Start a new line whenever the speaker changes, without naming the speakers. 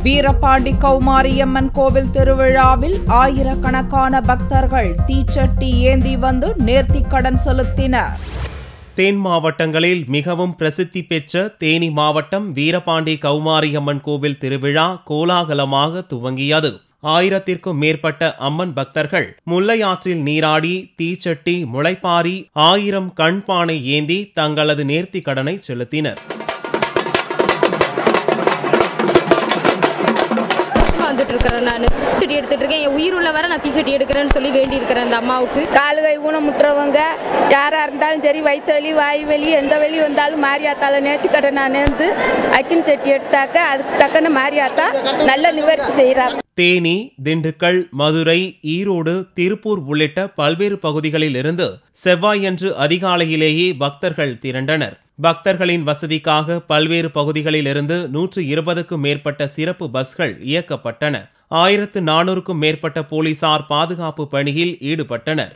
வீரபாண்டி கௌமாரியம்மன் கோவில் திருவிழாவில் ஆயிரக்கணக்கான பக்தர்கள் தீச்சட்டி ஏந்தி வந்து நேர்த்திக்கடன் செலுத்தினர்.
தென் மாவட்டங்களில் மிகவும் பிரசித்தி பெற்ற தேனி மாவட்டம் வீரபாண்டி கௌமாரியம்மன் கோவில் திருவிழா கோலாகலமாக துவங்கியது. 1000க்கும் மேற்பட்ட அம்மன் பக்தர்கள் முல்லையாற்றில் நீராடி தீச்சட்டி, முளைப்பாரி, 1000 கண்பானை ஏந்தி தங்களது நேர்த்தி கடனை செலுத்தினர்.
வந்துட்டு இருக்கிறேன், நான் தீச்சட்டி எடுத்துட்டு இருக்கேன். என் உயிர் உள்ள வர நான் தீச்சட்டி எடுக்கிறேன்னு சொல்லி வேண்டி இருக்கிறேன். அந்த அம்மாவுக்கு
காலுகை ஊனமுற்றவங்க யாரா இருந்தாலும் சரி, வயிற்று வலி, வாய் வலி, எந்த வலி வந்தாலும் மாரியாத்தால நேர்த்திக்கடன் நான் நேர்ந்து அக்கின் சட்டி எடுத்தாக்க அதுக்கு தக்கன மாரியாத்தா நல்ல நிவர்த்தி செய்யறாங்க.
தேனி, திண்டுக்கல், மதுரை, ஈரோடு, திருப்பூர் உள்ளிட்ட பல்வேறு பகுதிகளில் இருந்து செவ்வாயன்று அதிகாலையிலேயே பக்தர்கள் திரண்டனர். பக்தர்களின் வசதிக்காக பல்வேறு பகுதிகளில் இருந்து 120க்கும் மேற்பட்ட சிறப்பு பஸ்கள் இயக்கப்பட்டன. 1400க்கும் மேற்பட்ட போலீசார் பாதுகாப்பு பணியில் ஈடுபட்டனர்.